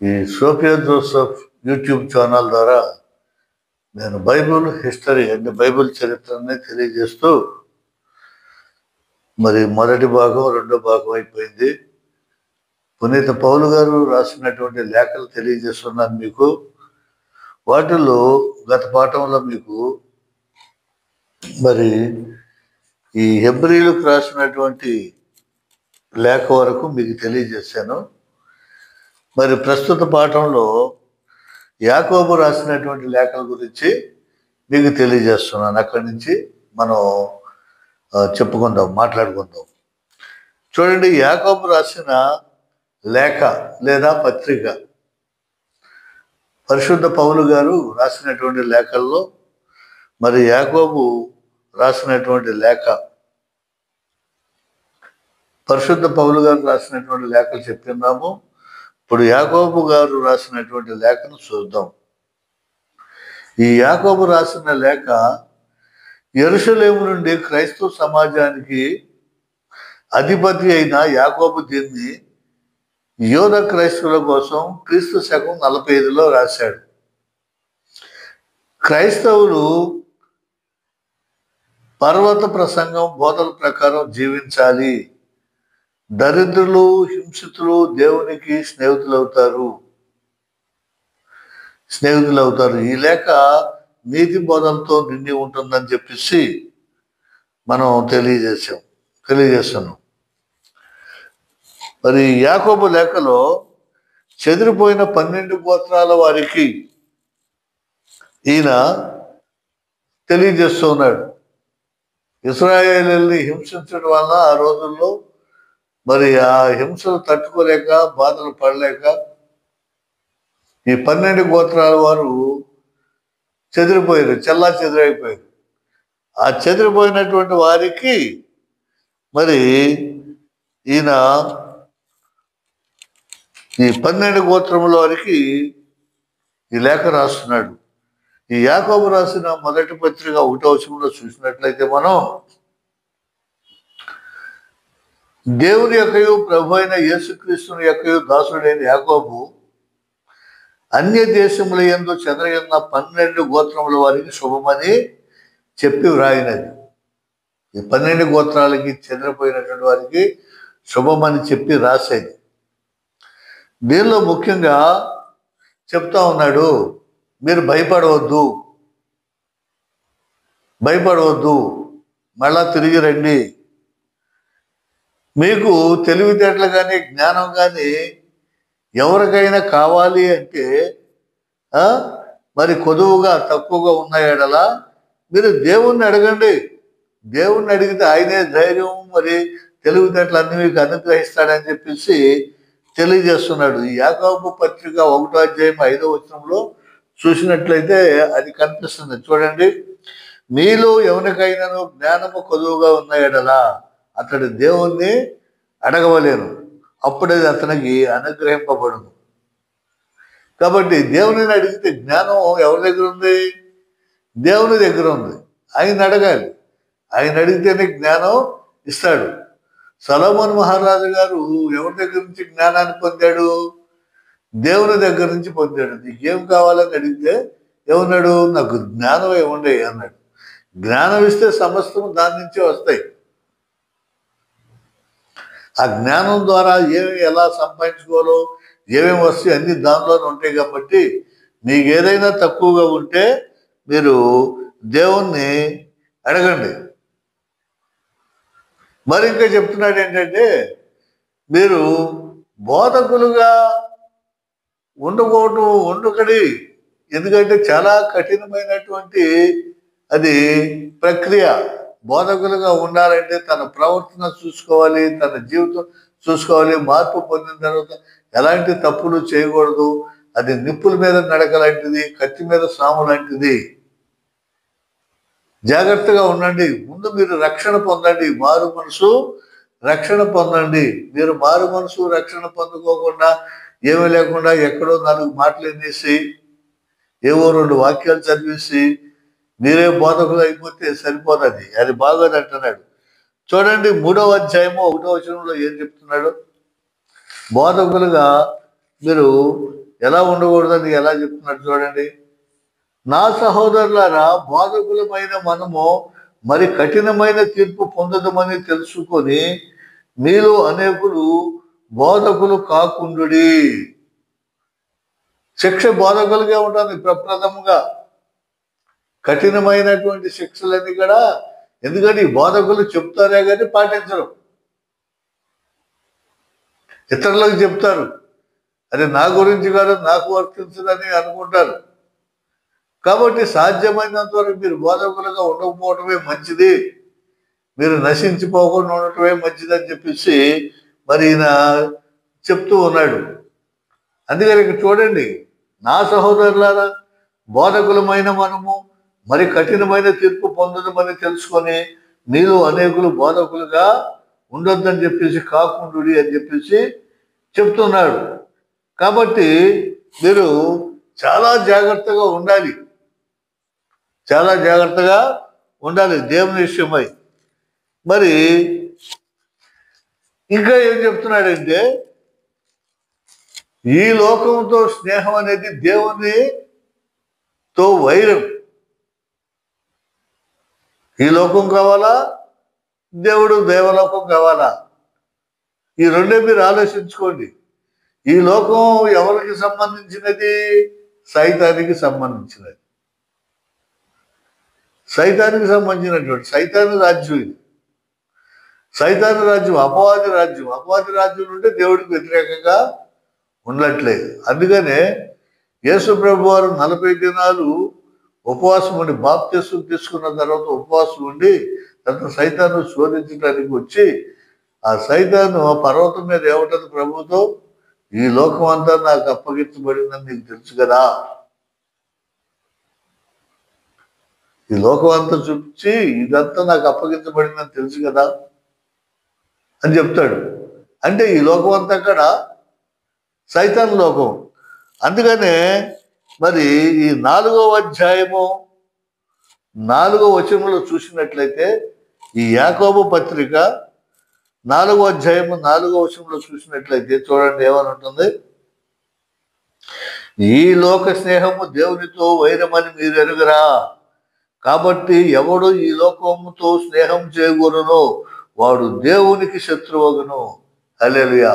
ఈ Sophia Joseph YouTube channel ద్వారా నేను బైబిల్ హిస్టరీ అంటే బైబిల్ చరిత్రని తెలియజేస్తూ మరి మొదటి భాగం రెండో భాగం అయిపోయింది. పునీత పౌలు గారు రాసినటువంటి లేఖలు తెలియజేస్తున్నాను మీకు. వాటిల్లో గత పాఠంలో మీకు మరి ఈ హెబ్రీలకు రాసినటువంటి లేఖ వరకు మీకు తెలియజేశాను. మరి ప్రస్తుత పాఠంలో యాకోబు రాసినటువంటి లేఖల గురించి మీకు తెలియజేస్తున్నాను. అక్కడి నుంచి మనం చెప్పుకుందాం, మాట్లాడుకుందాం. చూడండి, యాకోబు రాసిన లేఖ లేదా పత్రిక, పరిశుద్ధ పౌలు గారు రాసినటువంటి లేఖల్లో మరి యాకోబు రాసినటువంటి లేఖ, పరిశుద్ధ పౌలు గారు రాసినటువంటి లేఖలు చెప్తున్నాము. ఇప్పుడు యాకోబు గారు రాసినటువంటి లేఖను చూద్దాం. ఈ యాకోబు రాసిన లేఖ యెరూషలేము నుండి క్రైస్తవ సమాజానికి అధిపతి అయిన యాకోబు దీన్ని యోధ క్రైస్తవుల కోసం క్రీస్తు శకం 45లో రాశాడు. క్రైస్తవులు పర్వత ప్రసంగం బోధల ప్రకారం జీవించాలి. దరిద్రులు, హింసితులు దేవునికి స్నేహితులవుతారు. ఈ లేఖ నీతి బోధలతో నిండి ఉంటుందని చెప్పేసి మనం తెలియజేస్తున్నాం. మరి యాకోబు లేఖలో చెదిరిపోయిన 12 గోత్రాల వారికి ఈయన తెలియజేస్తున్నాడు. ఇశ్రాయేలుని హింసించడం వల్ల ఆ రోజుల్లో మరి ఆ హింసలు తట్టుకోలేక, బాధలు పడలేక ఈ 12 గోత్రాల వారు చెదిరిపోయారు, చెల్లా చెదిరైపోయారు. ఆ చెదిరిపోయినటువంటి వారికి మరి ఈయన ఈ 12 గోత్రముల వారికి ఈ లేఖ రాస్తున్నాడు. ఈ యాకోబు రాసిన మొదటి పత్రిక 1వ వచనంలో చూసినట్లయితే మనం దేవుని యొక్కయు ప్రభు అయిన యేసుక్రీస్తుని యొక్కయు దాసుడైన యాకోబు అన్య దేశముల యందు చెదరయున్న 12 గోత్రముల వారికి శుభమని చెప్పి వ్రాయినది. ఈ 12 గోత్రాలకి చెదిరిపోయినటువంటి వారికి శుభమని చెప్పి రాసేది. దీనిలో ముఖ్యంగా చెప్తా ఉన్నాడు, మీరు భయపడవద్దు, మళ్ళా తిరిగి రండి. మీకు తెలివితేటలు కానీ జ్ఞానం కానీ ఎవరికైనా కావాలి అంటే మరి కొదువుగా తక్కువగా ఉన్న ఎడల మీరు దేవుణ్ణి అడగండి. దేవుణ్ణి అడిగితే ఆయనే ధైర్యం మరి తెలివితేటలు అన్ని మీకు అనుగ్రహిస్తాడని చెప్పేసి తెలియజేస్తున్నాడు. ఈ యాకోబు పత్రిక 1వ అధ్యాయం 5వ వచనంలో చూసినట్లయితే అది కనిపిస్తుంది. చూడండి, మీలో ఎవరికైనాను జ్ఞానము కొదువుగా ఉన్న ఎడల అతడు దేవుణ్ణి అడగవలేను, అప్పుడే అతనికి అనుగ్రహింపబడును. కాబట్టి దేవుని అడిగితే జ్ఞానం ఎవరి దగ్గర ఉంది? దేవుని దగ్గర ఉంది. ఆయన అడగాలి. ఆయన అడిగితేనే జ్ఞానం ఇస్తాడు. సొలొమోను మహారాజు గారు ఎవరి దగ్గర నుంచి జ్ఞానాన్ని పొందాడు? దేవుని దగ్గర నుంచి పొందాడు. నీకేం కావాలని అడిగితే ఏమన్నాడు? నాకు జ్ఞానం ఇవ్వండి అన్నాడు. జ్ఞానం ఇస్తే సమస్తము దాని నుంచే వస్తాయి. ఆ జ్ఞానం ద్వారా ఎలా సంపాదించుకోవాలో, ఏమేమి వస్తాయి అన్ని దానిలోనే ఉంటాయి. కాబట్టి మీకు ఏదైనా తక్కువగా ఉంటే మీరు దేవుణ్ణి అడగండి. మరి ఇంకా చెప్తున్నాడు ఏంటంటే, మీరు బోధకులుగా ఉండకడి. ఎందుకంటే చాలా కఠినమైనటువంటి అది ప్రక్రియ. బోధకులుగా ఉండాలంటే తన ప్రవర్తన చూసుకోవాలి, తన జీవితం చూసుకోవాలి. మార్పు పొందిన తర్వాత ఎలాంటి తప్పులు చేయకూడదు. అది నిప్పుల మీద నడక లాంటిది, కత్తి మీద సాము లాంటిది. జాగ్రత్తగా ఉండండి. ముందు మీరు రక్షణ పొందండి, మారు మనసు రక్షణ పొందండి. మీరు మారు మనసు రక్షణ పొందుకోకుండా ఏమీ లేకుండా ఎక్కడో 4 మాటలు వినేసి ఏవో 2 వాక్యాలు చదివేసి మీరే బోధకులు అయిపోతే సరిపోతుంది. అది బాగోదు అంటున్నాడు. చూడండి, 3వ అధ్యాయము 1వ వచనంలో ఏం చెప్తున్నాడు? బోధకులుగా మీరు ఎలా ఉండకూడదని ఎలా చెప్తున్నాడు చూడండి. నా సహోదరులారా, బోధకులమైన మనము మరి కఠినమైన తీర్పు పొందదమని తెలుసుకొని మీలో అనేకులు బోధకులు కాకుండుడి. శిక్ష బోధకులుగా ఉంటుంది ప్రప్రథముగా. కఠినమైనటువంటి శిక్షలన్నీ కూడా, ఎందుకంటే ఈ బోధకులు చెప్తారే కానీ పాటించరు. ఇతరులకు చెప్తారు, అది నా గురించి కాదు, నాకు వర్తించదని అనుకుంటారు. కాబట్టి సాధ్యమైనంత వరకు మీరు బోధకులుగా ఉండకపోవటమే మంచిది, మీరు నశించిపోకుండా ఉండటమే మంచిదని చెప్పేసి మరి ఈయన చెప్తూ ఉన్నాడు. అందుకని ఇక్కడ చూడండి, నా సహోదరులారా, బోధకులమైన మనము మరి కఠినమైన తీర్పు పొందదమని తెలుసుకొని నీలో అనేకులు బోధకులుగా ఉండొద్దని చెప్పేసి కాకుండుడి అని చెప్పేసి చెప్తున్నాడు. కాబట్టి మీరు చాలా జాగ్రత్తగా ఉండాలి, చాలా జాగ్రత్తగా ఉండాలి దేవుని విషయమై. మరి ఇంకా ఏం చెప్తున్నాడంటే, ఈ లోకంతో స్నేహం అనేది దేవునితో వైరం. ఈ లోకం కావాలా, దేవలోకం కావాలా? ఈ రెండే మీరు ఆలోచించుకోండి. ఈ లోకం ఎవరికి సంబంధించినది? సైతానికి సంబంధించినది. సైతానికి సంబంధించినటువంటి సైతాను రాజ్యం ఇది. సైతాను రాజ్యం అపవాది రాజ్యం. అపవాది రాజ్యం నుండి దేవుడికి వ్యతిరేకంగా ఉండట్లేదు. అందుకనే యేసు ప్రభు వారు 40 దినాలు ఉపవాసం ఉండి, బాప్తిస్మం తీసుకున్న తర్వాత ఉపవాసం ఉండి తర్వాత సైతాను శోధించడానికి వచ్చి, ఆ సైతాను ఆ పర్వతం మీద ఏమంటుంది ప్రభుతో, ఈ లోకం అంతా నాకు అప్పగించబడిందని నీకు తెలుసు కదా, ఈ లోకం అంతా చూపించి ఇదంతా నాకు అప్పగించబడిందని తెలుసు కదా అని చెప్తాడు. అంటే ఈ లోకం అంతా కూడా సైతాన్ లోకం. అందుకనే మరి ఈ 4వ అధ్యాయము 4వ వచనంలో చూసినట్లయితే, ఈ యాకోబు పత్రిక 4వ అధ్యాయము 4వ వచనంలో చూసినట్లయితే చూడండి ఏమని ఉంటుంది. ఈ లోక స్నేహము దేవునితో వైరమని మీరు ఎరుగరా, కాబట్టి ఎవడు ఈ లోకముతో స్నేహం చేయకూడనో వాడు దేవునికి శత్రువగును. హల్లెలూయా.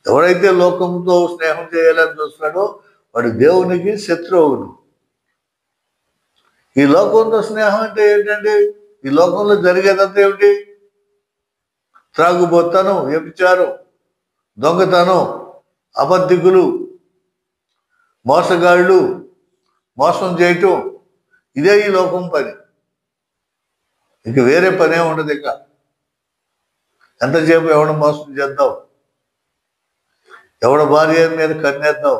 ఎవడైతే లోకంతో స్నేహం చేయాలని చూస్తున్నాడో వాడు దేవునికి శత్రువును. ఈ లోకంతో స్నేహం అంటే ఏంటండి? ఈ లోకంలో జరిగేదంతా ఏమిటి? త్రాగుబోతనం, వ్యభిచారం, దొంగతనం, అబద్ధికులు, మోసగాళ్ళు, మోసం చేయటం, ఇదే ఈ లోకం పని. ఇక వేరే పనే ఉండదు. ఇక ఎంతసేపు ఎవడ మోసం చేద్దాం, ఎవడ భార్య మీద కన్నేద్దాం,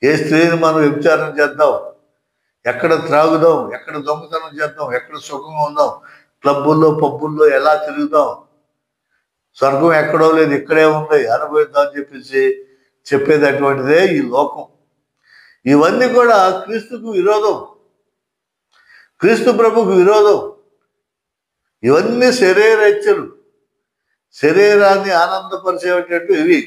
ఏ స్త్రీని మనం వ్యభిచారం చేద్దాం, ఎక్కడ త్రాగుదాం, ఎక్కడ దొంగతనం చేద్దాం, ఎక్కడ సుఖంగా ఉందాం, క్లబ్బుల్లో పబ్బుల్లో ఎలా తిరుగుదాం, స్వర్గం ఎక్కడో లేదు ఇక్కడే ఉంది అనుభవిద్దాం అని చెప్పేసి చెప్పేది అటువంటిదే ఈ లోకం. ఇవన్నీ కూడా క్రీస్తుకు విరోధం, క్రీస్తు ప్రభుకు విరోధం. ఇవన్నీ శరీరేచ్ఛలు, శరీరాన్ని ఆనందపరిచేటట్టు ఇవి.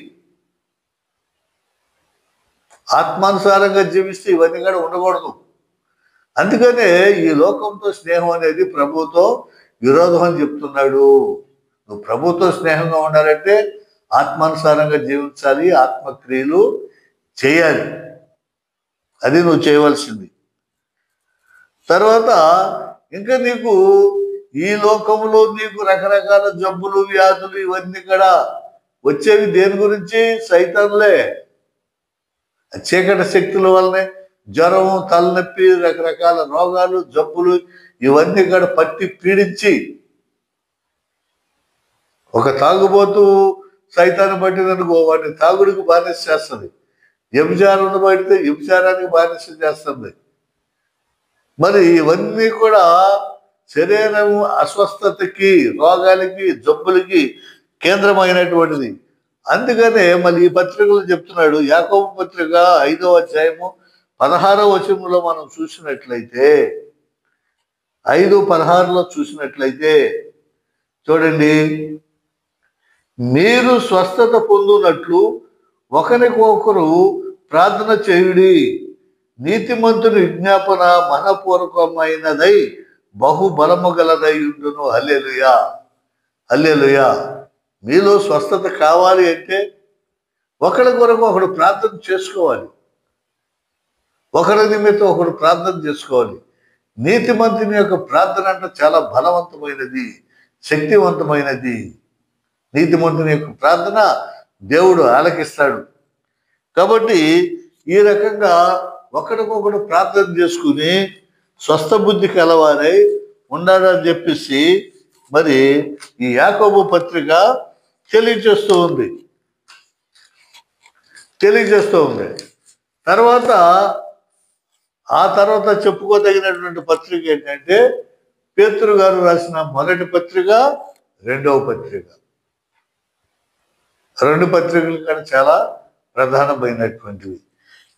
ఆత్మానుసారంగా జీవిస్తే ఇవన్నీ కూడా ఉండకూడదు. అందుకనే ఈ లోకంతో స్నేహం అనేది ప్రభుతో విరోధం అని చెప్తున్నాడు. నువ్వు ప్రభుతో స్నేహంగా ఉండాలంటే ఆత్మానుసారంగా జీవించాలి, ఆత్మక్రియలు చేయాలి. అది నువ్వు చేయవలసింది. తర్వాత ఇంకా నీకు ఈ లోకంలో నీకు రకరకాల జబ్బులు, వ్యాధులు ఇవన్నీ కూడా వచ్చేవి దేని గురించి? సైతాన్లే. చీకటి శక్తుల వల్లనే జ్వరం, తలనొప్పి, రకరకాల రోగాలు, జబ్బులు ఇవన్నీ కూడా పట్టి పీడించి, ఒక తాగుబోతు సైతాన్ని పట్టిందనుకో వాడిని తాగుడికి బానిస చేస్తుంది, వ్యభిచారం పడితే వ్యభిచారానికి బానిస చేస్తుంది. మరి ఇవన్నీ కూడా శరీరం అస్వస్థతకి, రోగాలకి, జబ్బులకి కేంద్రమైనటువంటిది. అందుకనే మళ్ళీ ఈ పత్రికలు చెప్తున్నాడు. యాకోబు పత్రిక 5వ అధ్యాయము 16వ వచనంలో మనం చూసినట్లయితే, 5:16లో చూసినట్లయితే చూడండి, మీరు స్వస్థత పొందునట్లు ఒకరికొకరు ప్రార్థన చేయుడి. నీతిమంతుని విజ్ఞాపన మనపూర్వకమైనదై బహుబలము గలదై ఉండును. హల్లెలూయా, హల్లెలూయా. మీలో స్వస్థత కావాలి అంటే ఒకరి కొరకు ఒకడు ప్రార్థన చేసుకోవాలి. ఒకరి నిమిత్తం ఒకడు ప్రార్థన చేసుకోవాలి. నీతిమంతుని యొక్క ప్రార్థన అంటే చాలా బలవంతమైనది, శక్తివంతమైనది. నీతిమంతుని యొక్క ప్రార్థన దేవుడు ఆలకిస్తాడు. కాబట్టి ఈ రకంగా ఒకరికొకడు ప్రార్థన చేసుకుని స్వస్థ బుద్ధి కలవారై ఉండాలని చెప్పేసి మరి ఈ యాకోబు పత్రిక తెలియజేస్తూ ఉంది. ఆ తర్వాత చెప్పుకోదగినటువంటి పత్రిక ఏంటంటే పేతురు గారు రాసిన మొదటి పత్రిక, రెండవ పత్రిక. రెండు పత్రికలు కానీ చాలా ప్రధానమైనటువంటివి.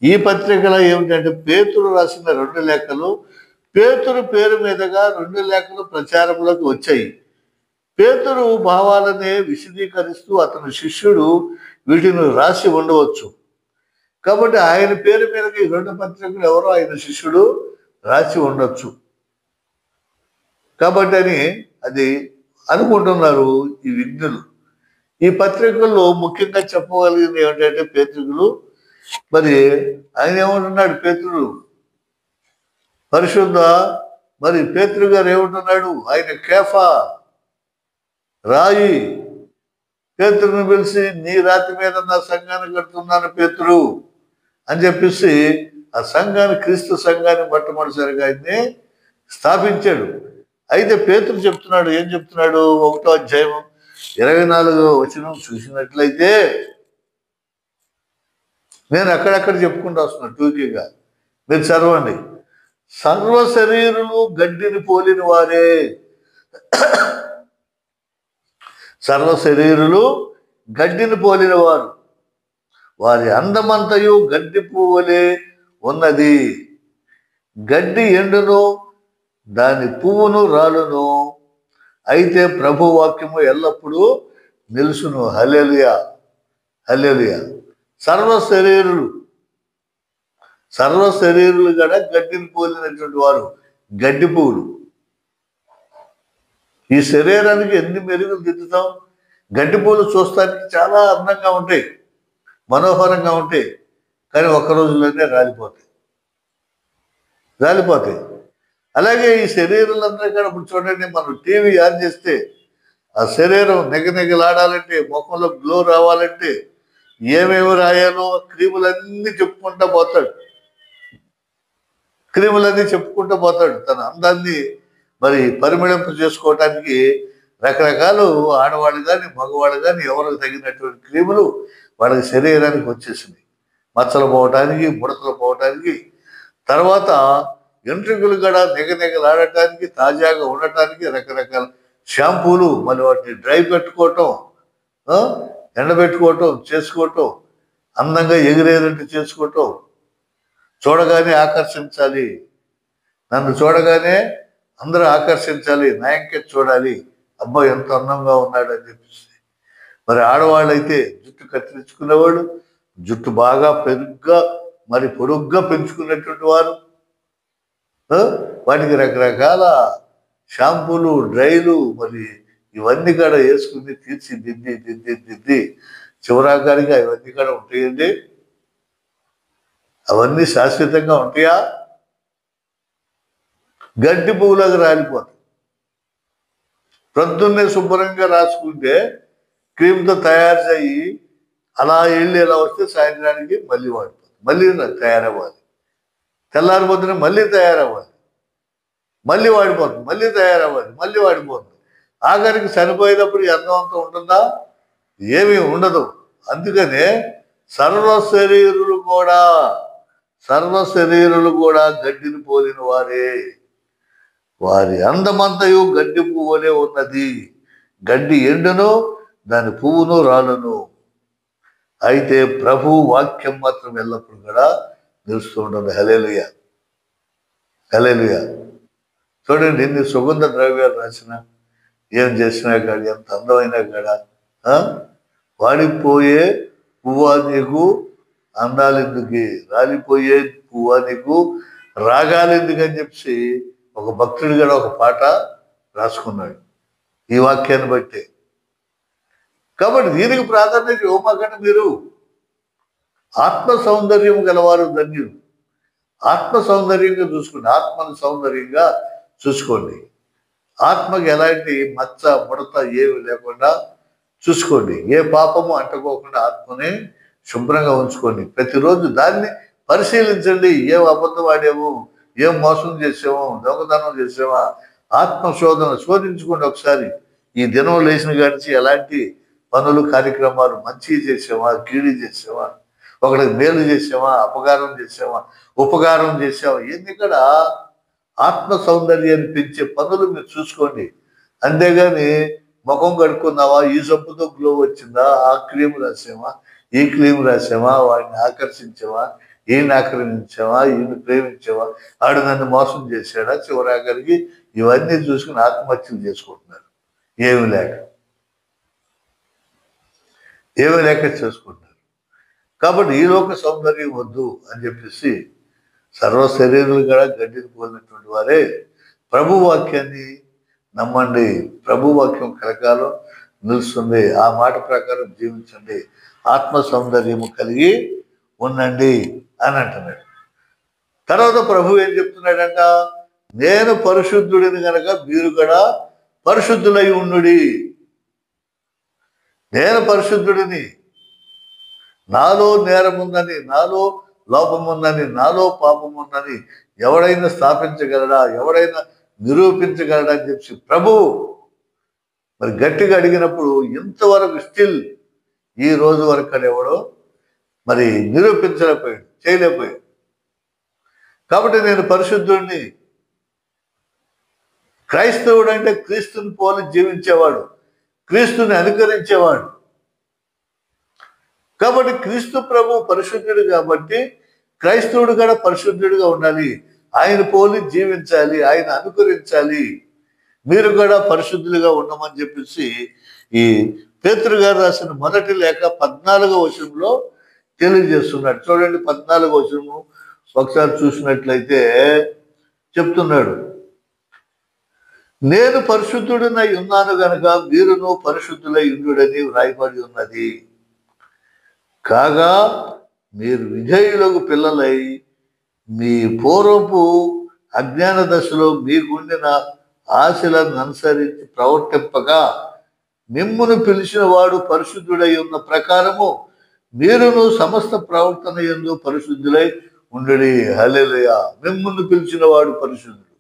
ఈ పత్రికలో ఏమిటంటే పేతురు రాసిన 2 లేఖలు, పేతురు పేరు మీదుగా 2 లేఖలు ప్రచారంలోకి వచ్చాయి. పేతురు భావాలనే విశదీకరిస్తూ అతని శిష్యుడు వీటిని రాసి ఉండవచ్చు. కాబట్టి ఆయన పేరు మీదకి ఈ 2 పత్రికలు ఎవరో ఆయన శిష్యుడు రాసి ఉండొచ్చు. కాబట్టి అని అది అనుకుంటున్నారు ఈ విజ్ఞులు. ఈ పత్రికల్లో ముఖ్యంగా చెప్పగలిగింది ఏమిటంటే పేతురు మరి ఆయన ఏమంటున్నాడు, పేతురు పరిశుద్ధ మరి పేతురు గారు ఏమంటున్నాడు, ఆయన కేఫా రాయి. పేతురుని పిలిచి నీ రాతి మీద నా సంఘాన్ని కడుతున్నాను పేతురు అని చెప్పేసి ఆ సంఘాన్ని, క్రీస్తు సంఘాన్ని మొట్టమొదటిసారిగా ఆయన్ని స్థాపించాడు. అయితే పేతురు చెప్తున్నాడు, ఏం చెప్తున్నాడు, 1వ అధ్యాయం 24వ వచనం చూసినట్లయితే, నేను అక్కడక్కడ చెప్పుకుంటూ వస్తున్నాను టూకీగా, మీరు చదవండి. సర్వ శరీరులు గడ్డిని పోలిన వారే, సర్వ శరీరులు గడ్డిని పోలిన వారు, వారి అందమంతయు గడ్డి పువ్వులే ఉన్నది. గడ్డి ఎండును, దాని పువ్వును రాలును, అయితే ప్రభు వాక్యము ఎల్లప్పుడూ నిలుసును. హల్లెలూయా, హల్లెలూయా. సర్వ శరీరులు కూడా గడ్డిని పోలినటువంటి వారు, గడ్డి పువ్వులు. ఈ శరీరానికి ఎన్ని మెరుగులు దిద్దుతాం. గడ్డి పువ్వులు చూస్తానికి చాలా అందంగా ఉంటాయి, మనోహరంగా ఉంటాయి, కానీ ఒక్క రోజులోనే రాలిపోతాయి. అలాగే ఈ శరీరాలందరూ కూడా ఇప్పుడు చూడండి, మనం టీవీ ఆన్ చేస్తే ఆ శరీరం నెగనెగలాడాలంటే, ముఖంలో గ్లో రావాలంటే ఏమేమి రాయాలో క్రీములన్నీ చెప్పుకుంటూ పోతాడు. తన అందాన్ని మరి పరిమళింపు చేసుకోవటానికి రకరకాలు ఆడవాళ్ళు కానీ మగవాళ్ళు కానీ ఎవరికి తగినటువంటి క్రీములు వాళ్ళకి శరీరానికి వచ్చేసింది. మచ్చలు పోవటానికి, ముడతలు పోవటానికి, తర్వాత ఎంట్రుకలు కూడా నెగనెగలాడటానికి, తాజాగా ఉండటానికి రకరకాల షాంపూలు, మళ్ళీ వాటిని డ్రై పెట్టుకోవటం, ఎండబెట్టుకోవటం, చేసుకోవటం, అందంగా ఎగిరేదంటే చేసుకోవటం, చూడగానే ఆకర్షించాలి, నన్ను చూడగానే అందరూ ఆకర్షించాలి, నాయంకే చూడాలి, అబ్బాయి ఎంత అందంగా ఉన్నాడు అని చెప్పేసి. మరి ఆడవాళ్ళైతే జుట్టు కత్తిరించుకునేవాడు, జుట్టు బాగా పొడుగ్గా పెంచుకున్నటువంటి వారు, వాటికి రకరకాల షాంపూలు, డ్రైలు, మరి ఇవన్నీ కూడా వేసుకుని తీర్చిదిద్ది చివరాకారిగా ఇవన్నీ కూడా ఉంటాయండి. అవన్నీ శాశ్వతంగా ఉంటాయా? గడ్డి పువ్వులాగా రాలిపోతాయి. ప్రొద్దున్నే శుభ్రంగా రాసుకుంటే క్రీమ్తో తయారు చేయి అలా వెళ్ళి ఎలా వస్తే సాయంత్రానికి మళ్ళీ వాడిపోతుంది, మళ్ళీ తయారవ్వాలి, తెల్లారి పొద్దున మళ్ళీ తయారవ్వాలి, మళ్ళీ వాడిపోతుంది, మళ్ళీ తయారవ్వాలి, మళ్ళీ వాడిపోతుంది. ఆఖరికి చనిపోయేటప్పుడు అందమంతా ఉంటుందా? ఏమీ ఉండదు. అందుకనే సర్వ శరీరులు కూడా గడ్డిని పోలిన వారే, వారి అందమంతయు గడ్డి పువ్వులే ఉన్నది. గడ్డి ఎండును, దాని పువ్వును రాలును, అయితే ప్రభు వాక్యం మాత్రం ఎల్లప్పుడు కూడా నిలుస్తూ ఉంటుంది. హల్లెలూయా, హల్లెలూయా. చూడండి, ఎన్ని సుగంధ ద్రవ్యాలు రాసినా, ఏం చేసినా కాడ, ఎంత అందమైనా కాడ వాడిపోయే పువ్వా నీకు అందాలెందుకు, రాలిపోయే పువ్వా నీకు రాగాలెందుకు అని చెప్పి ఒక భక్తుడు కూడా ఒక పాట రాసుకున్నాడు ఈ వాక్యాన్ని బట్టి. కాబట్టి దీనికి ప్రాధాన్యత ఇవ్వమాకండి. మీరు ఆత్మ సౌందర్యం గలవారు ధన్యులు. ఆత్మ సౌందర్యంగా చూసుకోండి, ఆత్మను సౌందర్యంగా చూసుకోండి. ఆత్మకి ఎలాంటి మచ్చ ముడత ఏమి లేకుండా చూసుకోండి. ఏ పాపము అంటుకోకుండా ఆత్మని శుభ్రంగా ఉంచుకోండి. ప్రతిరోజు దాన్ని పరిశీలించండి. ఏం అబద్ధం ఆడాము, ఏం మోసం చేసామో, దొంగతనం చేసామా, ఆత్మశోధన శోధించుకోండి ఒకసారి. ఈ దినం లేచిన కాడిచి ఎలాంటి పనులు కార్యక్రమాలు మంచి చేసామా, కీడి చేసామా, ఒకరికి మేలు చేసామా, అపకారం చేసామా, ఉపకారం చేసామా, ఏంది ఇక్కడ ఆత్మ సౌందర్యాన్ని పెంచే పనులు మీరు చూసుకోండి. అంతేగాని ముఖం కడుక్కున్నావా, ఈ సబ్బుతో గ్లో వచ్చిందా, ఆ క్రీమ్ రాసామా, ఈ క్రీమ్ రాసామా, వాడిని ఆకర్షించావా, ఈయన్ని ఆక్రమించావా, ఈయన్ని ప్రేమించావా, ఆడు నన్ను మోసం చేశాడా, చివరాఖరికి ఇవన్నీ చూసుకుని ఆత్మహత్యలు చేసుకుంటున్నారు. ఏమి లేక చేసుకుంటున్నారు. కాబట్టి ఈ లోక సౌందర్యం వద్దు అని చెప్పేసి సర్వ శరీరులు కూడా గడ్డిని పోలినటువంటి వారే ప్రభు వాక్యాన్ని నమ్మండి. ప్రభు వాక్యం కలకాలం నిలుస్తుంది. ఆ మాట ప్రకారం జీవించండి, ఆత్మ సౌందర్యము కలిగి ఉండండి అని అంటున్నాడు. తర్వాత ప్రభు ఏం చెప్తున్నాడంట, నేను పరిశుద్ధుడిని కనుక మీరు కూడా పరిశుద్ధులై ఉండుడి. నేను పరిశుద్ధుడిని, నాలో నేరం ఉందని, నాలో లోపం ఉందని, నాలో పాపం ఉందని ఎవడైనా స్థాపించగలడా, ఎవడైనా నిరూపించగలడా అని చెప్పి ప్రభు మరి గట్టిగా అడిగినప్పుడు ఇంతవరకు స్టిల్ ఈ రోజు వరకు అని ఎవడో మరి నిరూపించలేకపోయాడు, చేయలేకపోయాడు. కాబట్టి నేను పరిశుద్ధుడిని. క్రైస్తవుడు అంటే క్రీస్తుని పోలి జీవించేవాడు, క్రీస్తుని అనుకరించేవాడు. కాబట్టి క్రీస్తు ప్రభు పరిశుద్ధుడు కాబట్టి క్రైస్తవుడు కూడా పరిశుద్ధుడిగా ఉండాలి, ఆయన పోలి జీవించాలి, ఆయన అనుకరించాలి. మీరు కూడా పరిశుద్ధులుగా ఉండమని చెప్పేసి ఈ పేతురు గారు రాసిన మొదటి లేఖ 14వ వచనంలో తెలియజేస్తున్నాడు. చూడండి, 14వ వచనము ఒకసారి చూసినట్లయితే చెప్తున్నాడు, నేను పరిశుద్ధుడినై ఉన్నాను గనక మీరును పరిశుద్ధులై ఉండుడని వ్రాయబడి ఉన్నది. కాగా మీరు విధేయులకు పిల్లలై మీ పూర్వపు అజ్ఞాన దశలో మీకుండిన ఆశలను అనుసరించి ప్రవర్తింపగా మిమ్మును పిలిచిన వాడు పరిశుద్ధుడై ఉన్న ప్రకారము మీరును సమస్త ప్రవర్తన యందు పరిశుద్ధులై ఉండుడి. హల్లెలూయా. మిమ్మును పిలిచిన వాడు పరిశుద్ధుడు,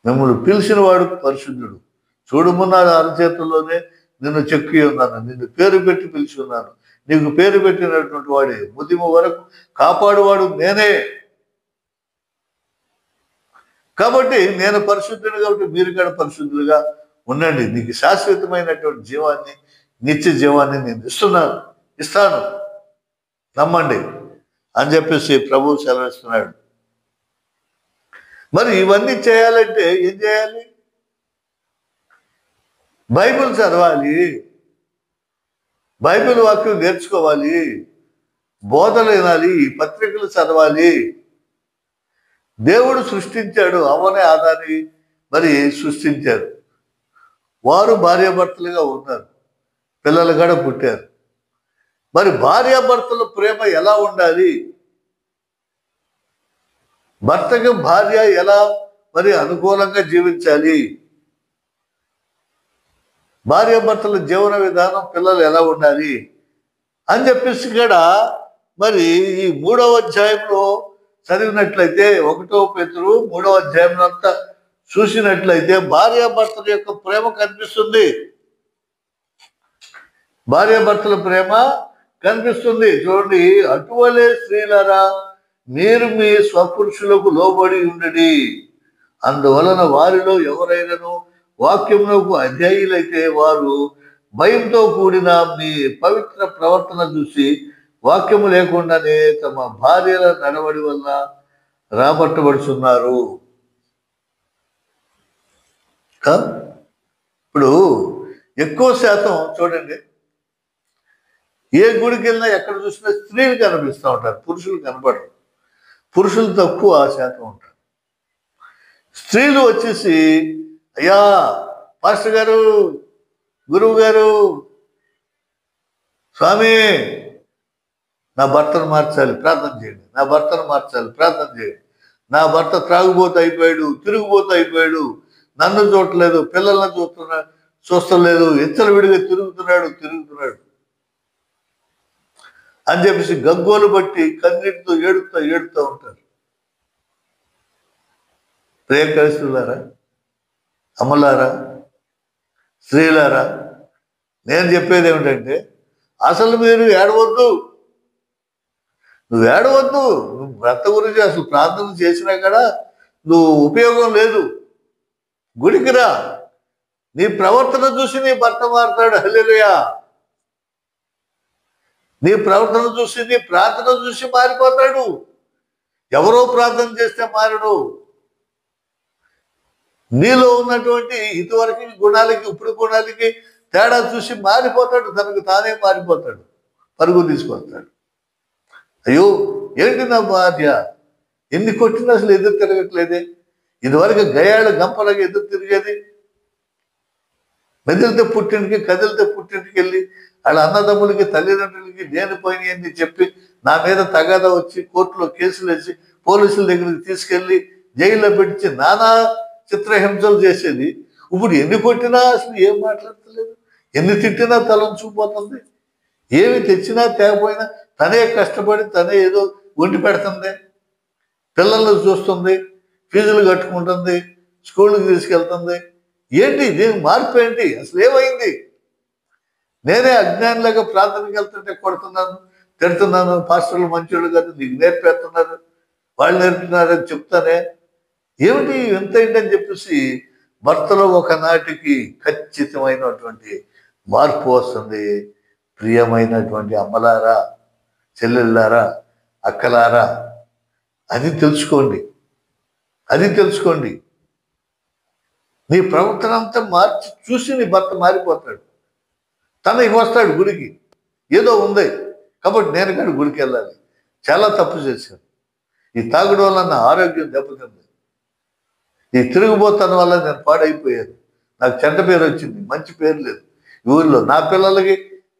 మిమ్మల్ని పిలిచిన వాడు పరిశుద్ధుడు. చూడుమున్న అరచేతుల్లోనే నిన్ను చెక్కి ఉన్నాను, నిన్ను పేరు పెట్టి పిలిచి ఉన్నాను, నీకు పేరు పెట్టినటువంటి వాడే, ముదిమ వరకు కాపాడువాడు నేనే. కాబట్టి నేను పరిశుద్ధుడు కాబట్టి మీరు కూడా పరిశుద్ధులుగా ఉండండి. నీకు శాశ్వతమైనటువంటి జీవాన్ని, నిత్య జీవాన్ని నేను ఇస్తాను, నమ్మండి అని చెప్పేసి ప్రభువు సెలవిస్తున్నాడు. మరి ఇవన్నీ చేయాలంటే ఏం చేయాలి? బైబిల్ చదవాలి, బైబిల్ వాక్యం నేర్చుకోవాలి, బోధలు వినాలి, పత్రికలు చదవాలి. దేవుడు సృష్టించాడు, అవ్వనే ఆదాని మరి సృష్టించాడు. వారు భార్యాభర్తలుగా ఉన్నారు, పిల్లలు కూడా పుట్టారు. మరి భార్యాభర్తల ప్రేమ ఎలా ఉండాలి? భర్తకి భార్య ఎలా మరి అనుకూలంగా జీవించాలి? భార్యాభర్తల జీవన విధానం, పిల్లలు ఎలా ఉండాలి అని చెప్పేసి కూడా మరి ఈ 3వ అధ్యాయంలో చదివినట్లయితే, 1వ పేతురు 3వ అధ్యాయంలో అంతా చూసినట్లయితే భార్యాభర్తల యొక్క ప్రేమ కనిపిస్తుంది. భార్యాభర్తల ప్రేమ కనిపిస్తుంది. చూడండి, అటువలే స్త్రీలారా మీరు మీ స్వపురుషులకు లోబడి ఉండండి. అందువలన వారిలో ఎవరైనాను వాక్యమునకు అధ్యాయులైతే వారు భయంతో కూడిన మీ పవిత్ర ప్రవర్తన చూసి వాక్యము లేకుండానే తమ భార్యల నడవడి వల్ల రాబట్టబడుతున్నారు. ఇప్పుడు ఎక్కువ శాతం చూడండి, ఏ గుడికి వెళ్ళినా ఎక్కడ చూసినా స్త్రీలు కనిపిస్తూ ఉంటారు, పురుషులు కనపడరు. పురుషులు తక్కువ శాతం ఉంటారు. స్త్రీలు వచ్చేసి, అయ్యా పాస్టర్ గారు, గురువు గారు, స్వామి నా భర్తను మార్చాలి ప్రార్థన చేయండి, నా భర్తను మార్చాలి ప్రార్థన చేయండి, నా భర్త త్రాగుబోతు అయిపోయాడు, తిరుగుబోతు అయిపోయాడు, నన్ను చూడలేదు, పిల్లలను చూస్తలేదు, విడిగా తిరుగుతున్నాడు అని చెప్పేసి గగ్గోలు బట్టి కన్నీటితో ఏడుతూ ఉంటారు. ప్రియకరిస్తులారా, అమ్మలారా, స్త్రీలారా, నేను చెప్పేది ఏమిటంటే, అసలు మీరు ఏడవద్దు. నువ్వు ఏడవద్దు. నువ్వు భర్త గురించి అసలు ప్రార్థన చేసినా కూడా నువ్వు ఉపయోగం లేదు. గుడికి రా, నీ ప్రవర్తన చూసి నీ భర్త మారుతాడు. హల్లెలూయా. నీ ప్రవర్తన చూసి, నీ ప్రార్థన చూసి మారిపోతాడు. ఎవరో ప్రార్థన చేస్తే మారడు. నీలో ఉన్నటువంటి ఇదివరకు గుణాలకి ఇప్పుడు గుణాలకి తేడా చూసి మారిపోతాడు. తనకు తానే మారిపోతాడు, పరుగు తీసుకొస్తాడు. అయ్యో ఏంటి నా భార్య ఎన్ని కొట్టినా అసలు ఎదురు తిరగట్లేదే, ఇదివరకు గయాళ్ళ గంపలాగా ఎదురు తిరిగేది, మెదిలితే పుట్టింటికి కదిలితే పుట్టింటికి వెళ్ళి వాళ్ళ అన్నదమ్ములకి తల్లిదండ్రులకి లేనిపోయినాయని చెప్పి నా మీద తగాదా వచ్చి కోర్టులో కేసులు వేసి పోలీసుల దగ్గరికి తీసుకెళ్ళి జైల్లో పెట్టి నానా చిత్రహింసలు చేసేది. ఇప్పుడు ఎన్ని కొట్టినా అసలు ఏం మాట్లాడతలేదు, ఎన్ని తిట్టినా తలంచుకుపోతుంది, ఏమి తెచ్చినా తేకపోయినా తనే కష్టపడి తనే ఏదో వండి పెడుతుంది, పిల్లల్ని చూస్తుంది, ఫీజులు కట్టుకుంటుంది, స్కూళ్ళకి తీసుకెళ్తుంది. ఏంటి దీనికి మార్పు ఏంటి? అసలు ఏమైంది? నేనే అజ్ఞానిలాగా ప్రార్థనకి వెళ్తుంటే కొడుతున్నాను, తిడుతున్నాను, పాస్టర్లు మంచోళ్ళు కాదు, నీకు నేర్పేస్తున్నారు, వాళ్ళు నేర్పుతున్నారని చెప్తానే, ఏమిటి ఎంత ఏంటని చెప్పేసి భర్తలో ఒకనాటికి ఖచ్చితమైనటువంటి మార్పు వస్తుంది. ప్రియమైనటువంటి అమ్మలారా, చెల్లెళ్ళారా, అక్కలారా, అది తెలుసుకోండి. నీ ప్రవర్తన అంతా మార్చి చూసి నీ భర్త మారిపోతాడు. తనకి వస్తాడు గుడికి, ఏదో ఉంది కాబట్టి నేను కానీ గుడికి వెళ్ళాలి. చాలా తప్పు చేశాను. ఈ తాగుడు వల్ల నా ఆరోగ్యం దెబ్బతింది, ఈ తిరుగుబోతన వల్ల నేను పాడైపోయాను, నాకు చెడ్డ పేరు వచ్చింది, మంచి పేరు లేదు ఊళ్ళో. నా పిల్లలకి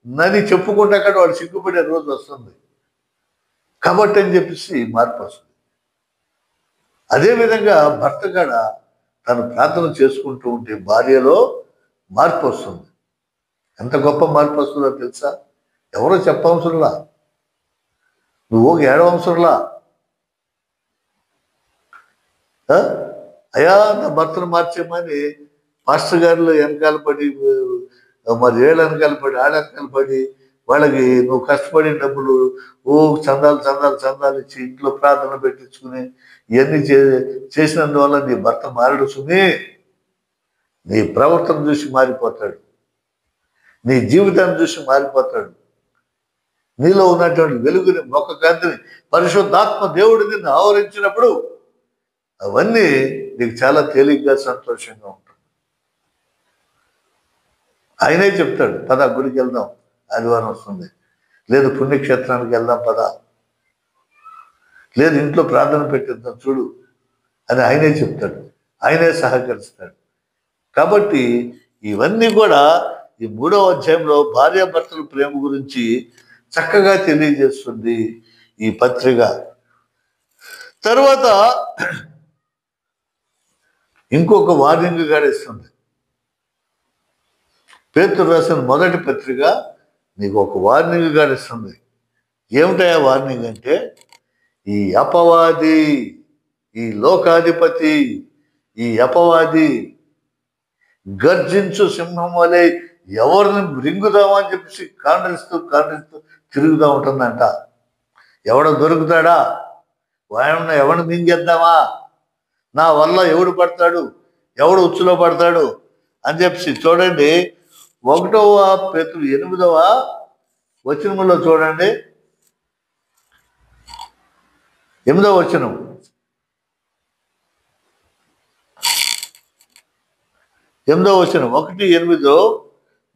నన్ను చెప్పుకుంటే అక్కడ వాడు సిగ్గుపడే రోజు వస్తుంది కాబట్టి అని చెప్పేసి మార్పు వస్తుంది. అదేవిధంగా భర్త కాడ తను ప్రార్థన చేసుకుంటూ ఉంటే భార్యలో మార్పు వస్తుంది. ఎంత గొప్ప మార్పు వస్తుందో తెలుసా? ఎవరో చెప్పవసరంలా, నువ్వు ఏడవసరంలా. అయ్యా నా భర్తను మార్చేమని మాస్టర్ గారిలో వెనకాల పడి, మరి ఏళ్ళ వెనకాల పడి, ఆడ వెనకాల పడి, వాళ్ళకి నువ్వు కష్టపడిన డబ్బులు చందాలు ఇచ్చి ఇంట్లో ప్రార్థన పెట్టించుకుని ఇవన్నీ చేసినందువల్ల నీ భర్త మారడు సుమి. నీ ప్రవర్తన చూసి మారిపోతాడు, నీ జీవితాన్ని చూసి మారిపోతాడు. నీలో ఉన్నటువంటి వెలుగుని, మొక్క కాంతిని పరిశుద్ధాత్మ దేవుడు నిన్ను ఆవరించినప్పుడు అవన్నీ నీకు చాలా తేలిగ్గా సంతోషంగా ఉంటుంది. ఆయనే చెప్తాడు, పద గుడికి వెళ్దాం, ఆదివారం వస్తుంది, లేదు పుణ్యక్షేత్రానికి వెళ్దాం పద, లేదు ఇంట్లో ప్రార్థన పెట్టిద్దాం చూడు అని ఆయనే చెప్తాడు, ఆయనే సహకరిస్తాడు. కాబట్టి ఇవన్నీ కూడా ఈ 3వ అధ్యాయంలో భార్యాభర్తల ప్రేమ గురించి చక్కగా తెలియజేస్తుంది ఈ పత్రిక. తర్వాత ఇంకొక వార్నింగ్ కూడా ఇస్తుంది. పేతురు రాసిన మొదటి పత్రిక నీకు ఒక వార్నింగ్ కూడా ఇస్తుంది. ఏమిటా వార్నింగ్ అంటే, ఈ అపవాది, ఈ లోకాధిపతి, ఈ అపవాది గర్జించు సింహం వలె ఎవరిని రింగుదామని చెప్పేసి కాండ్రిస్తూ తిరుగుతూ ఉంటుందంట. ఎవడ దొరుకుతాడా, ఎవడిని మింగేద్దామా, నా వల్ల ఎవడు పడతాడు, ఎవడు ఉచ్చులో పడతాడు అని చెప్పేసి. చూడండి 1వ పేతురు 8వ వచనంలో చూడండి, 8వ వచనం. 1:8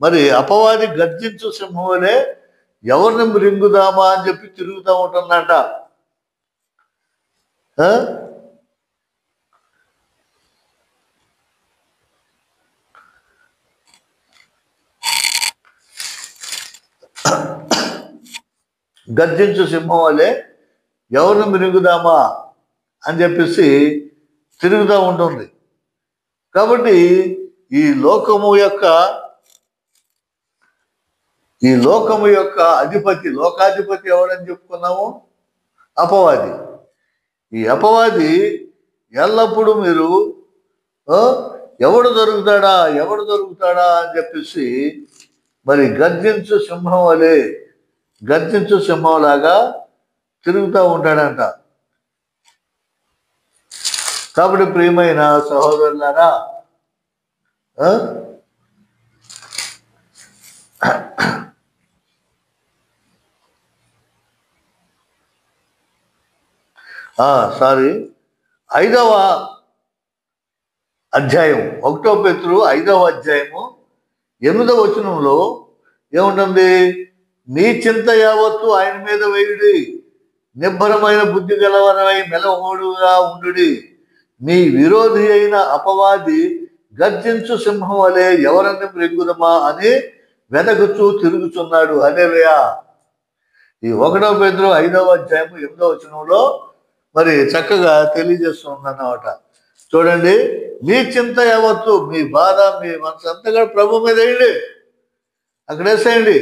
మరి అపవాది గర్జించు సింహం వలె ఎవరిని మృంగుదామా అని చెప్పి తిరుగుతూ ఉంటుందంట. గర్జించు సింహం వలె ఎవరిని మృంగుదామా అని చెప్పేసి తిరుగుతూ ఉంటుంది. కాబట్టి ఈ లోకము యొక్క అధిపతి, లోకాధిపతి ఎవడని చెప్పుకున్నాము? అపవాది. ఈ అపవాది ఎల్లప్పుడూ మీరు ఎవడు దొరుకుతాడా అని చెప్పేసి మరి గర్జించు సింహంలాగా తిరుగుతూ ఉంటాడంట. కాబట్టి ప్రియమైన సహోదరులారా, సారీ 5వ అధ్యాయం 1 పేతురు 5వ అధ్యాయము 8వ వచనంలో ఏముంటుంది? మీ చింత యావత్తు ఆయన మీద వేయుడి, నిబ్బరమైన బుద్ధి గలవారై మెలకువగా ఉండుడి. మీ విరోధి అయిన అపవాది గర్జించు సింహం వలె ఎవరిని మృంగుదమా అని వెదకుచూ తిరుగుతున్నాడు. హల్లెలూయా. ఈ 1 పేతురు 5వ అధ్యాయం 8వ వచనంలో మరి చక్కగా తెలియజేస్తుందన్నమాట. చూడండి, మీ చింత యావత్తు, మీ బాధ, మీ మనసు అంతగా ప్రభు మీద వేయండి, అక్కడ వేసేయండి.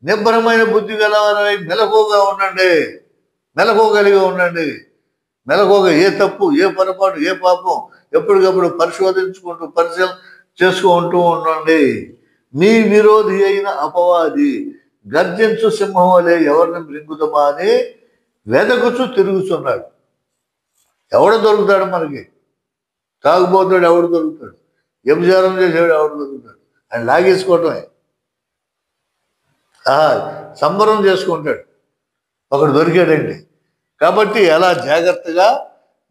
నిబ్బరమైన బుద్ధి గలవారై మెలకువగా ఉండండి, మెలకువగలిగి ఉండండి. మెలకువగా ఏ తప్పు, ఏ పొరపాటు, ఏ పాపం ఎప్పటికప్పుడు పరిశోధించుకుంటూ పరిశీలన చేసుకుంటూ ఉండండి. మీ విరోధి అయిన అపవాది గర్జించు సింహం వలె ఎవరిని మృంగుదమా అని వెదకుచూ తిరుగుతున్నాడు. ఎవడు దొరుకుతాడు మనకి? తాగుబోతాడు ఎవడు దొరుకుతాడు? వ్యభిచారం చేసేవాడు ఎవడు దొరుకుతాడు? ఆయన లాగేసుకోవటమే, సంబరం చేసుకుంటాడు. ఒకడు దొరికాడండి. కాబట్టి ఎలా జాగ్రత్తగా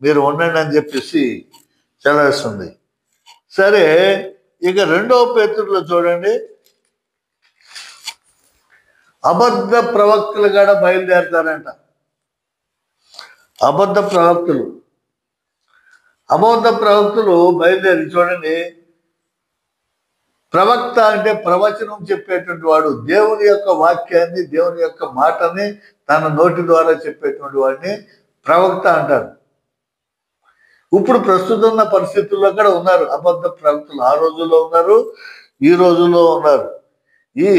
మీరు ఉండండి అని చెప్పేసి సెలవిస్తుంది. సరే, ఇక 2వ పేతురులో చూడండి, అబద్ధ ప్రవక్తలు కూడా బయలుదేరతారంట. అబద్ధ ప్రవక్తలు బయలుదేరి చూడండి. ప్రవక్త అంటే ప్రవచనం చెప్పేటువంటి వాడు, దేవుని యొక్క వాక్యాన్ని, దేవుని యొక్క మాటని తన నోటి ద్వారా చెప్పేటువంటి వాడిని ప్రవక్త అంటారు. ఇప్పుడు ప్రస్తుతం ఉన్న పరిస్థితుల్లో కూడా ఉన్నారు అబద్ధ ప్రవక్తలు. ఆ రోజుల్లో ఉన్నారు, ఈ రోజుల్లో ఉన్నారు. ఈ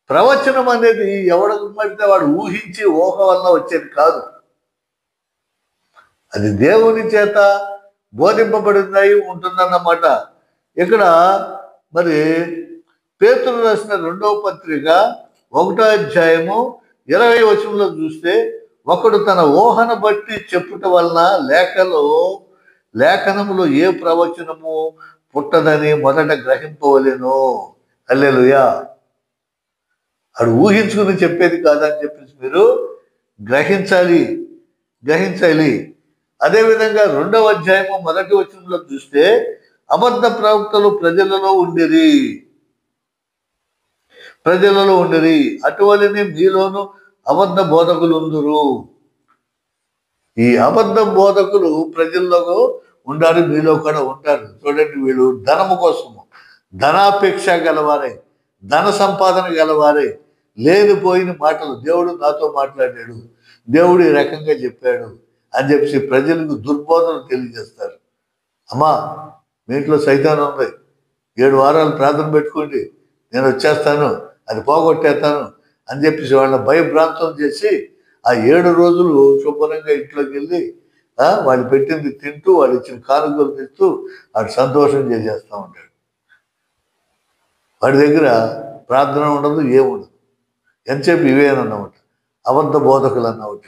ప్రవచనం అనేది ఎవరికి పడితే వాడు ఊహించి ఊహ వల్ల వచ్చేది కాదు. అది దేవుని చేత బోధింపబడిందై ఉంటుందన్నమాట. ఇక్కడ మరి పేతురు రాసిన 2వ పత్రిక 1వ అధ్యాయము 20వ వచనంలో చూస్తే, ఒకడు తన ఊహను బట్టి చెప్పుట వలన లేఖనములో ఏ ప్రవచనము పుట్టదని మొదట గ్రహింపవలెను. హల్లెలూయా. అది ఊహించుకుని చెప్పేది కాదని చెప్పేసి మీరు గ్రహించాలి. అదేవిధంగా 2వ అధ్యాయము 1వ వచనంలో చూస్తే, అబద్ధ ప్రవక్తలు ప్రజలలో ఉండిరి, అటువలనే మీలోను అబద్ధ బోధకులు ఉందురు. ఈ అబద్ధ బోధకులు ప్రజల్లో ఉండాలి, మీలో కూడా ఉంటారు. చూడండి, వీళ్ళు ధనము కోసము, ధనాపేక్ష గలవారే, ధన సంపాదన గలవారే, లేనిపోయిన మాటలు, దేవుడు నాతో మాట్లాడాడు, దేవుడు ఈ రకంగా చెప్పాడు అని చెప్పి ప్రజలకు దుర్బోధనలు తెలియజేస్తారు. అమ్మా, మీ ఇంట్లో సైతాన్ ఉంది, 7 వారాలు ప్రార్థన పెట్టుకోండి, నేను వచ్చేస్తాను, అది పోగొట్టేస్తాను అని చెప్పేసి వాళ్ళని భయభ్రాంతం చేసి ఆ 7 రోజులు శుభ్రంగా ఇంట్లోకి వెళ్ళి వాళ్ళు పెట్టింది తింటూ, వాళ్ళు ఇచ్చిన కానుకలు తింటూ వాడు సంతోషం చేసేస్తూ ఉంటాడు. వాడి దగ్గర ప్రార్థన ఉండదు, ఏముండదు. ఎంతసేపు ఇవేనన్నమాట, అబద్ధ బోధకులు అన్నమాట.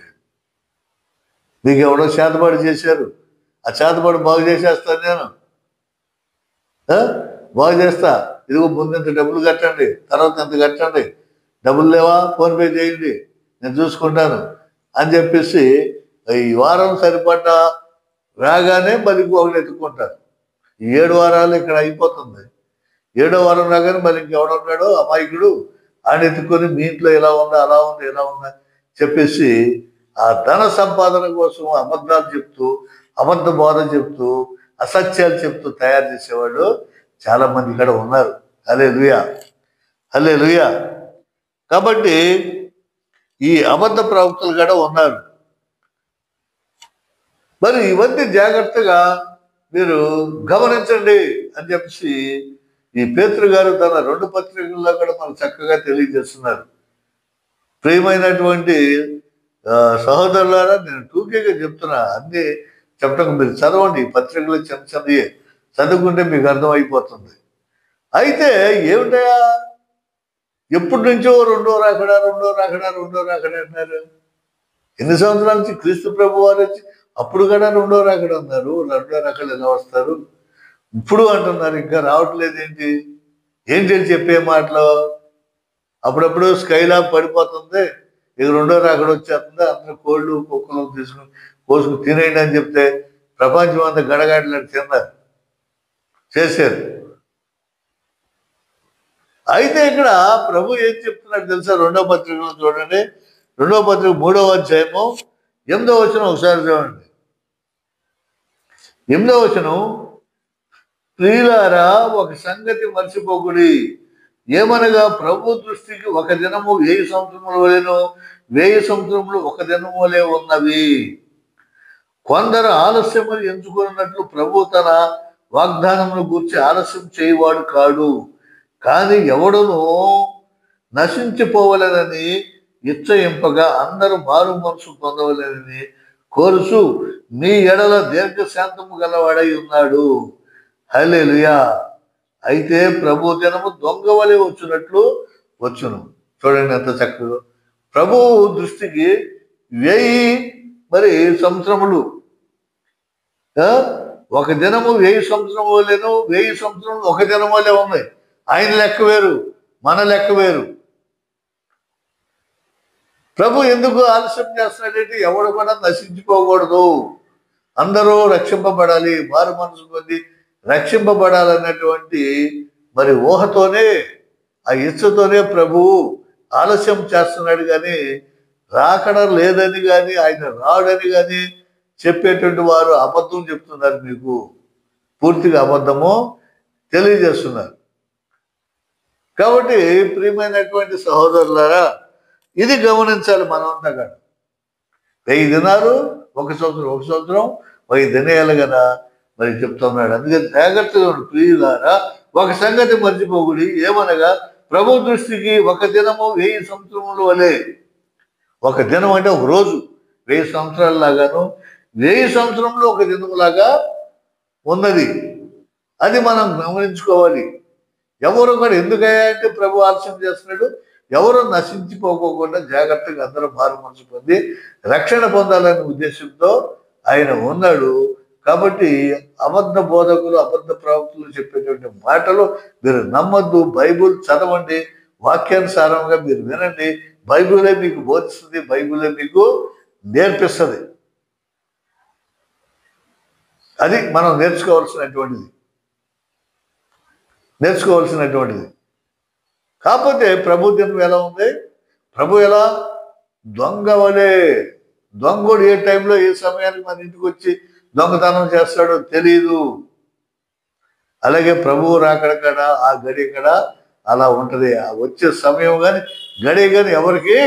మీకు ఎవడో చేతబడి చేశారు, ఆ చేతబడి బాగు చేసేస్తాను, నేను బాగు చేస్తా, ఇదిగో ముందు ఇంత డబ్బులు కట్టండి, తర్వాత ఇంత కట్టండి, డబ్బులు లేవా ఫోన్పే చేయండి, నేను చూసుకుంటాను అని చెప్పేసి ఈ వారం సరిపడ్డ రాగానే మళ్ళీ ఒకటి ఎత్తుకుంటారు. ఈ 7 వారాలు ఇక్కడ అయిపోతుంది. 7వ వారం రాగానే మళ్ళీ ఇంకెవడున్నాడో అమాయకుడు ఆయన ఎత్తుకొని మీ ఇంట్లో ఎలా ఉందా, అలా ఉంది, ఎలా ఉందా చెప్పేసి ఆ ధన సంపాదన కోసం అబద్ధాలు చెప్తూ, అబద్ధ బోధ చెప్తూ, అసత్యాలు చెప్తూ తయారు చేసేవాళ్ళు చాలా మంది ఇక్కడ ఉన్నారు. హల్లెలూయా, హల్లెలూయా. కాబట్టి ఈ అబద్ధ ప్రవక్తలు కూడా ఉన్నారు. మరి ఇవన్నీ జాగ్రత్తగా మీరు గమనించండి అని చెప్పేసి ఈ పేతురు గారు తన 2 పత్రికల్లో కూడా మనకు చక్కగా తెలియజేస్తున్నారు. ప్రియమైనటువంటి సహోదరులారా, నేను టూకీగా చెప్తున్నా, అన్ని చెప్పడం మీరు చదవండి. ఈ పత్రికలు చిన్న చిన్నయే చదువుకుంటే మీకు అర్థమైపోతుంది. అయితే ఏమిటయా ఎప్పటి నుంచో రెండో రాకడా అన్నారు. ఎన్ని సంవత్సరాల నుంచి క్రీస్తు ప్రభు వారు వచ్చి అప్పుడు కూడా రెండో రాకడ అన్నారు. రెండో రాకడ ఎలా వస్తారు ఇప్పుడు అంటున్నారు, ఇంకా రావట్లేదు ఏంటి అని చెప్పే మాటలు. అప్పుడప్పుడు స్కైలా పడిపోతుంది, ఇక రెండో రాకడ వచ్చేస్తుంది, అందరూ కోళ్ళు కుక్కలు తీసుకుని కోసుకుని తినేయండి అని చెప్తే ప్రపంచం అంతా గడగాడలాంటి తిన్నారు, చేశారు. అయితే ఇక్కడ ప్రభు ఏం చెప్తున్నాడు తెలుసా? 2వ పత్రికలో చూడండి, 2వ పత్రిక 3వ అధ్యాయము 8వ వచనం ఒకసారి చూడండి. 8వ వచనం, ప్రియులారా ఒక సంగతి మర్చిపోకుడి, ఏమనగా ప్రభు దృష్టికి ఒక దినము 1000 సంవత్సరముల వలెను, 1000 సంవత్సరములు ఒక దినము వలె ఉన్నవి. కొందరు ఆలస్యమని ఎంచుకున్నట్లు ప్రభు తన వాగ్దానమును గూర్చి ఆలస్యం చేయవాడు కాడు, కానీ ఎవడును నశించిపోవలనని ఇచ్చయింపగా అందరూ మారు మనసు పొందవలనని కోరుచు మీ ఎడల దీర్ఘశాంతము గలవాడై ఉన్నాడు. హల్లెలూయా. అయితే ప్రభు దినము దొంగ వలె వచ్చినట్లు వచ్చును. చూడండి ఎంత చక్కగా. ప్రభు దృష్టికి 1000 సంవత్సరములు, ఒక దినము 1000 సంవత్సరం వలెను, 1000 సంవత్సరములు ఒక దినం వలె ఉన్నాయి. ఆయన లెక్క వేరు, మన లెక్క వేరు. ప్రభు ఎందుకు ఆలస్యం చేస్తున్నాడంటే ఎవడు కూడా నశించిపోకూడదు, అందరూ రక్షింపబడాలి, మారు మనసు పొంది రక్షింపబడాలన్నటువంటి మరి ఊహతోనే, ఆ ఇచ్చతోనే ప్రభువు ఆలస్యం చేస్తున్నాడు. కానీ రాకడ లేదని కానీ ఆయన రాడని కానీ చెప్పేటువంటి వారు అబద్ధం చెప్తున్నారు, మీకు పూర్తిగా అబద్ధము తెలియజేస్తున్నారు. కాబట్టి ప్రియమైనటువంటి సహోదరులారా, ఇది గమనించాలి మనమంతా కాదు. 1000 దినాలు ఒక సంవత్సరం 1000 దినాలు కదా మరి చెప్తున్నాడు. అందుకని జాగ్రత్తగా ప్రియులారా ఒక సంగతి మర్చిపోకుడి, ఏమనగా ప్రభు దృష్టికి ఒక దినము 1000 సంవత్సరముల వలె. ఒక దినం అంటే ఒక రోజు 1000 సంవత్సరాల లాగాను, 1000 సంవత్సరంలో ఒక దినములాగా ఉన్నది. అది మనం గమనించుకోవాలి. ఎవరు కూడా ఎందుకయ్యా అంటే ప్రభు ఆలస్యం చేస్తున్నాడు, ఎవరు నశించిపోకోకుండా జాగ్రత్తగా అందరూ మారు మనసు పొంది రక్షణ పొందాలనే ఉద్దేశంతో ఆయన ఉన్నాడు. కాబట్టి అబద్ధ బోధకులు, అబద్ధ ప్రవక్తలు చెప్పేటువంటి మాటలు మీరు నమ్మద్దు. బైబుల్ చదవండి, వాక్యానుసారంగా మీరు వినండి. బైబులే మీకు బోధిస్తుంది, బైబులే మీకు నేర్పిస్తుంది. అది మనం నేర్చుకోవాల్సినటువంటిది. కాకపోతే ప్రభు దినం ఎలా ఉంది? ప్రభు ఎలా దొంగ వలే. దొంగోడు ఏ టైంలో ఏ సమయానికి మన ఇంటికి వచ్చి దొంగతనం చేస్తాడో తెలియదు. అలాగే ప్రభువు రాకడ కాడ ఆ గడి కాడ అలా ఉంటది. ఆ వచ్చే సమయం కానీ గడి కానీ ఎవరికి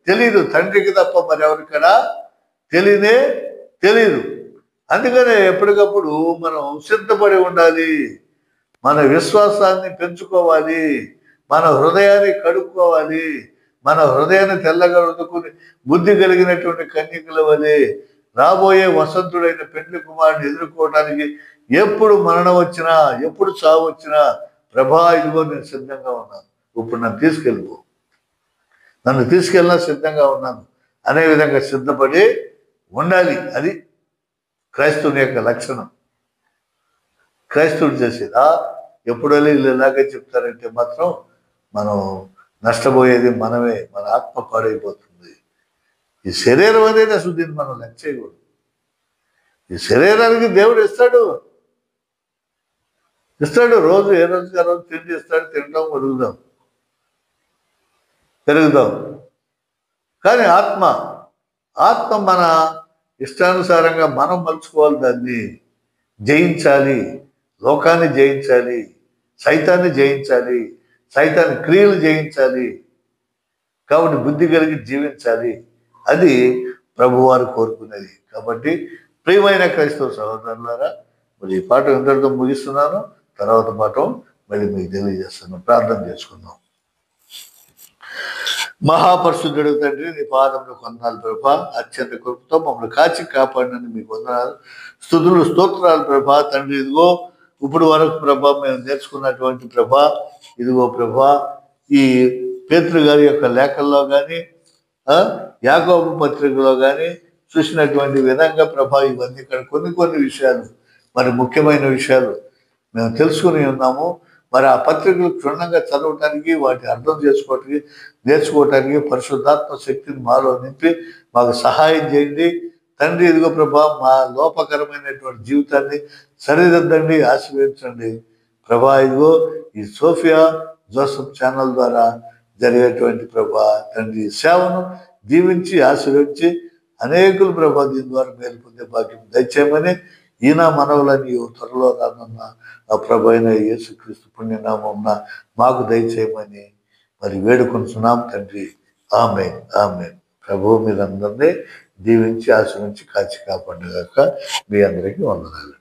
తెలియదు, తండ్రికి తప్ప మరి ఎవరికడా తెలియదు. అందుకనే ఎప్పటికప్పుడు మనం సిద్ధపడి ఉండాలి, మన విశ్వాసాన్ని పెంచుకోవాలి, మన హృదయాన్ని కడుక్కోవాలి, మన హృదయాన్ని తెల్లగా రుద్దుకుని బుద్ధి కలిగినటువంటి కన్యకల వలె రాబోయే వసంతుడైన పెండ్లి కుమారుని ఎదుర్కోవడానికి ఎప్పుడు మరణం వచ్చినా, ఎప్పుడు చావు వచ్చినా, ప్రభా ఇదిగో నేను సిద్ధంగా ఉన్నాను, ఇప్పుడు నన్ను తీసుకెళ్ళినా సిద్ధంగా ఉన్నాను అనే విధంగా సిద్ధపడి ఉండాలి. అది క్రైస్తవుని యొక్క లక్షణం. క్రైస్తవుడు చేసేది ఎప్పుడో వీళ్ళు ఇలాగే చెప్తారంటే మాత్రం మనం నష్టపోయేది మనమే, మన ఆత్మ పాడైపోతుంది. ఈ శరీరం అనేది అసలు దీన్ని మనం లెక్క చేయకూడదు. ఈ శరీరానికి దేవుడు ఇస్తాడు, రోజు ఏ రోజుకి ఆ రోజు తిండి ఇస్తాడు, తింటాం, వదులుదాం. పెరుగుదాం. కానీ ఆత్మ మన ఇష్టానుసారంగా మనం మలుచుకోవాలి, దాన్ని జయించాలి, లోకాన్ని జయించాలి, సైతాన్ని జయించాలి, సైతాన్ని క్రియలు జయించాలి. కాబట్టి బుద్ధి కలిగి జీవించాలి. అది ప్రభువారు కోరుకునేది. కాబట్టి ప్రియమైన క్రైస్తవ సహోదరులారా, మరి ఈ పాఠం ఇంతటితో ముగిస్తున్నాను. తర్వాత పాఠం మళ్ళీ మీకు తెలియజేస్తున్నాను. ప్రార్థన చేసుకుందాం. మహాపరిశుద్ధుడు తండ్రి, నీ పాదంలో కొందనాలు ప్రభా. అత్యంత కృపతో మమ్మల్ని కాచి కాపాడినని మీకు వందనాలు, స్తుతులు, స్తోత్రాలు ప్రభా. తండ్రి, ఇదిగో ఇప్పుడు వరకు ప్రభా మేము నేర్చుకున్నటువంటి ప్రభా, ఇదిగో ప్రభా ఈ పేతురు గారి యొక్క లేఖల్లో కానీ యాకోబు పత్రికలో కానీ చూసినటువంటి విధంగా ప్రభా, ఇవన్నీ ఇక్కడ కొన్ని విషయాలు, మరి ముఖ్యమైన విషయాలు మేము తెలుసుకుని ఉన్నాము. మరి ఆ పత్రికలు క్షుణ్ణంగా చదవటానికి, వాటిని అర్థం చేసుకోవటానికి, నేర్చుకోవటానికి పరిశుద్ధాత్మ శక్తిని మాలో నింపి మాకు సహాయం చేయండి తండ్రి. ఇదిగో ప్రభా, మా లోపకరమైనటువంటి జీవితాన్ని సరిదిద్దండి, ఆశీర్వదించండి ప్రభా. ఇదిగో ఈ సోఫియా జోసెఫ్ ఛానల్ ద్వారా జరిగేటువంటి ప్రభా తండ్రి సేవను దీవించి ఆశీర్వదించి అనేకులు ప్రభా దీని ద్వారా మేలు పొందే భాగ్యం దయచేయమని ఈయన మనవులని త్వరలో రానున్న ఆ ప్రభు అయిన యేసుక్రీస్తు పుణ్యనామం మాకు దయచేయమని మరి వేడుకుంటున్నాం తండ్రి. ఆమేన్, ఆమేన్. ప్రభు మీరందరినీ దీవించి ఆశీర్వదించి కాచి కాపాడుగాక. మీ అందరికీ వందనాలు.